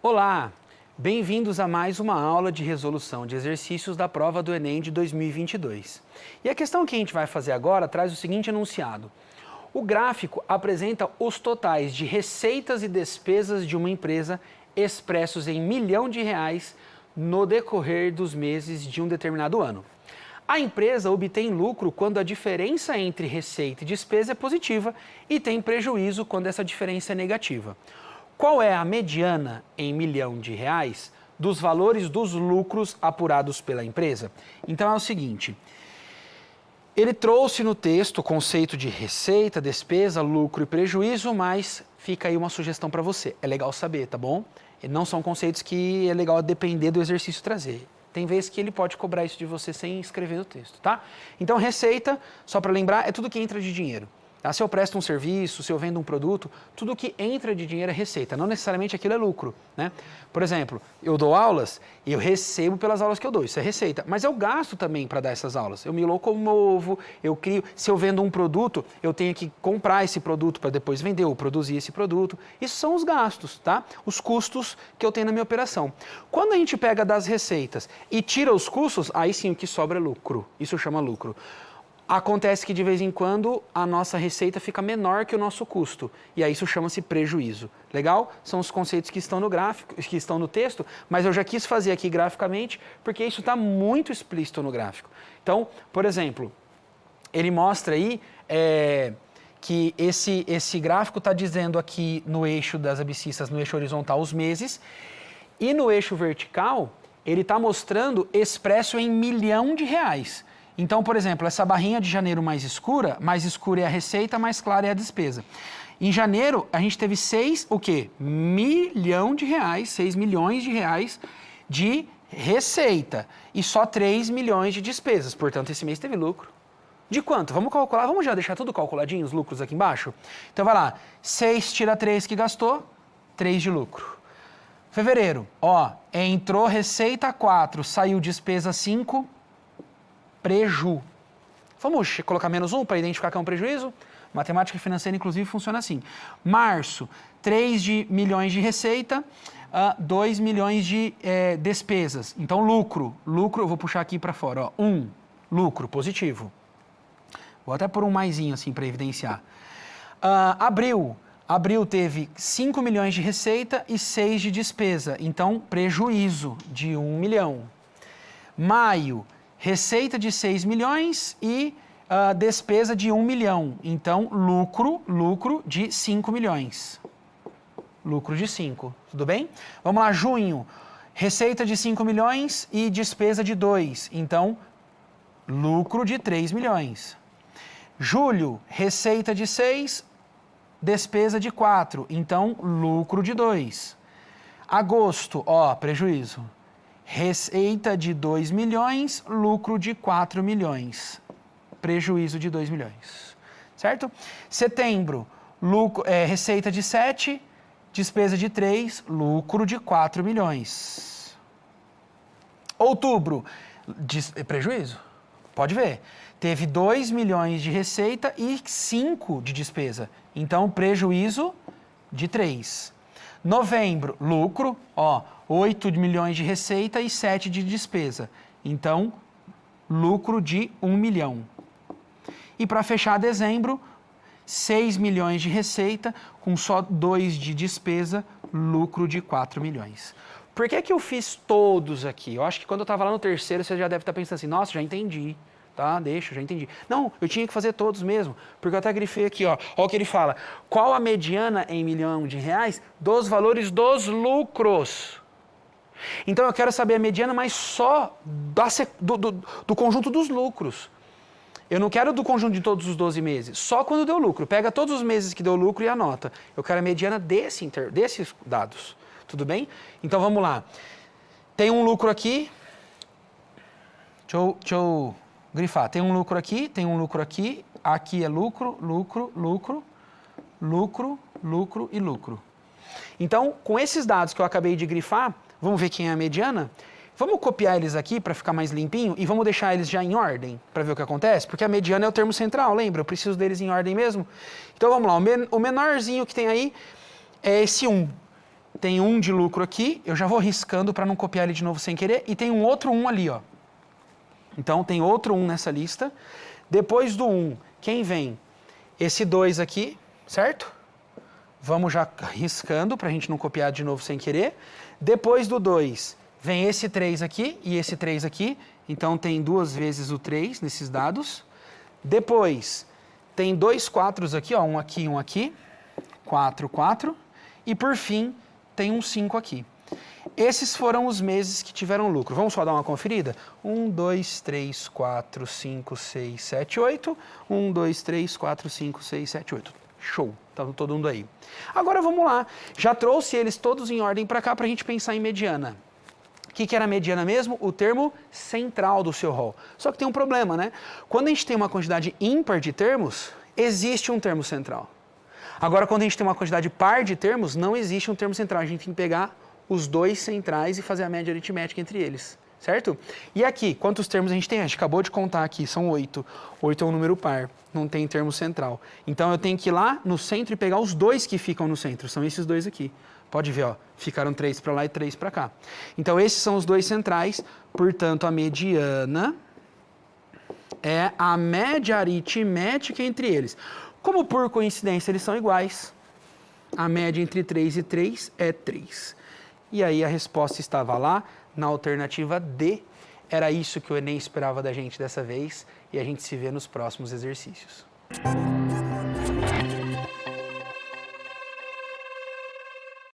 Olá, bem-vindos a mais uma aula de resolução de exercícios da prova do Enem de 2022. E a questão que a gente vai fazer agora traz o seguinte enunciado. O gráfico apresenta os totais de receitas e despesas de uma empresa expressos em R$ 1.000.000 no decorrer dos meses de um determinado ano. A empresa obtém lucro quando a diferença entre receita e despesa é positiva e tem prejuízo quando essa diferença é negativa. Qual é a mediana em R$ 1.000.000 dos valores dos lucros apurados pela empresa? Então é o seguinte, ele trouxe no texto o conceito de receita, despesa, lucro e prejuízo, mas fica aí uma sugestão para você. É legal saber, tá bom? E não são conceitos que é legal depender do exercício trazer. Tem vezes que ele pode cobrar isso de você sem escrever no texto, tá? Então receita, só para lembrar, é tudo que entra de dinheiro. Tá? Se eu presto um serviço, se eu vendo um produto, tudo que entra de dinheiro é receita, não necessariamente aquilo é lucro, né? Por exemplo, eu dou aulas e eu recebo pelas aulas que eu dou, isso é receita, mas eu gasto também para dar essas aulas, eu me locomovo, eu crio, se eu vendo um produto, eu tenho que comprar esse produto para depois vender ou produzir esse produto, isso são os gastos, tá? Os custos que eu tenho na minha operação. Quando a gente pega das receitas e tira os custos, aí sim o que sobra é lucro, isso chama lucro. Acontece que de vez em quando a nossa receita fica menor que o nosso custo, e aí isso chama-se prejuízo. Legal? São os conceitos que estão no gráfico, que estão no texto, mas eu já quis fazer aqui graficamente, porque isso está muito explícito no gráfico. Então, por exemplo, ele mostra aí que esse gráfico está dizendo aqui no eixo das abscissas, no eixo horizontal, os meses, e no eixo vertical, ele está mostrando expresso em R$ 1.000.000. Então, por exemplo, essa barrinha de janeiro mais escura é a receita, mais clara é a despesa. Em janeiro, a gente teve 6 milhões de reais de receita e só 3 milhões de despesas. Portanto, esse mês teve lucro. De quanto? Vamos calcular, vamos já deixar tudo calculadinho, os lucros aqui embaixo? Então, vai lá, 6 tira 3 que gastou, 3 de lucro. Fevereiro, entrou receita 4, saiu despesa 5, preju. Vamos colocar menos 1 para identificar que é um prejuízo? Matemática financeira, inclusive, funciona assim. Março, 3 milhões de receita, 2 milhões de despesas. Então, lucro, eu vou puxar aqui para fora, 1, lucro, positivo. Vou até pôr um maisinho assim para evidenciar. Abril teve 5 milhões de receita e 6 de despesa. Então, prejuízo de 1 milhão. Maio, receita de 6 milhões e despesa de 1 milhão. Então, lucro de 5 milhões. Lucro de 5, tudo bem? Vamos lá, junho. Receita de 5 milhões e despesa de 2. Então, lucro de 3 milhões. Julho, receita de 6, despesa de 4. Então, lucro de 2. Agosto, prejuízo. Receita de 2 milhões, lucro de 4 milhões. Prejuízo de 2 milhões. Certo? Setembro, receita de 7, despesa de 3, lucro de 4 milhões. Outubro, prejuízo. Pode ver. Teve 2 milhões de receita e 5 de despesa. Então, prejuízo de 3. Novembro, lucro, 8 milhões de receita e 7 de despesa. Então, lucro de 1 milhão. E para fechar dezembro, 6 milhões de receita com só 2 de despesa, lucro de 4 milhões. Por que eu fiz todos aqui? Eu acho que quando eu estava lá no terceiro, você já deve estar pensando assim, nossa, já entendi. Tá, já entendi. Não, eu tinha que fazer todos mesmo, porque eu até grifei aqui, ó o que ele fala. Qual a mediana em R$ 1.000.000 dos valores dos lucros? Então eu quero saber a mediana, mas só do conjunto dos lucros. Eu não quero do conjunto de todos os 12 meses, só quando deu lucro. Pega todos os meses que deu lucro e anota. Eu quero a mediana desses dados. Tudo bem? Então vamos lá. Tem um lucro aqui. Deixa eu grifar. Tem um lucro aqui, tem um lucro aqui. Aqui é lucro, lucro, lucro, lucro, lucro e lucro. Então, com esses dados que eu acabei de grifar, vamos ver quem é a mediana? Vamos copiar eles aqui para ficar mais limpinho e vamos deixar eles já em ordem para ver o que acontece? Porque a mediana é o termo central, lembra? Eu preciso deles em ordem mesmo. Então vamos lá, o menorzinho que tem aí é esse 1. tem 1 de lucro aqui, eu já vou riscando para não copiar ele de novo sem querer, e tem um outro 1 ali, ó. Então, tem outro 1 nessa lista. Depois do 1, quem vem? Esse 2 aqui, certo? Vamos já riscando para a gente não copiar de novo sem querer. Depois do 2, vem esse 3 aqui e esse 3 aqui. Então, tem 2 vezes o 3 nesses dados. Depois, tem 2 4s aqui, ó, um aqui e um aqui. 4, 4. E, por fim, tem um 5 aqui. Esses foram os meses que tiveram lucro. Vamos só dar uma conferida? 1, 2, 3, 4, 5, 6, 7, 8. 1, 2, 3, 4, 5, 6, 7, 8. Show, tá todo mundo aí. Agora vamos lá. Já trouxe eles todos em ordem para cá para a gente pensar em mediana. O que era mediana mesmo? O termo central do seu rol. Só que tem um problema, né? Quando a gente tem uma quantidade ímpar de termos, existe um termo central. Agora, quando a gente tem uma quantidade par de termos, não existe um termo central. A gente tem que pegar os dois centrais e fazer a média aritmética entre eles, certo? E aqui, quantos termos a gente tem? A gente acabou de contar aqui, são 8. 8 é um número par, não tem termo central. Então, eu tenho que ir lá no centro e pegar os dois que ficam no centro. São esses dois aqui. Pode ver, ó, ficaram 3 para lá e 3 para cá. Então, esses são os dois centrais. Portanto, a mediana é a média aritmética entre eles. Como por coincidência eles são iguais, a média entre 3 e 3 é 3. E aí a resposta estava lá, na alternativa D. Era isso que o Enem esperava da gente dessa vez, e a gente se vê nos próximos exercícios.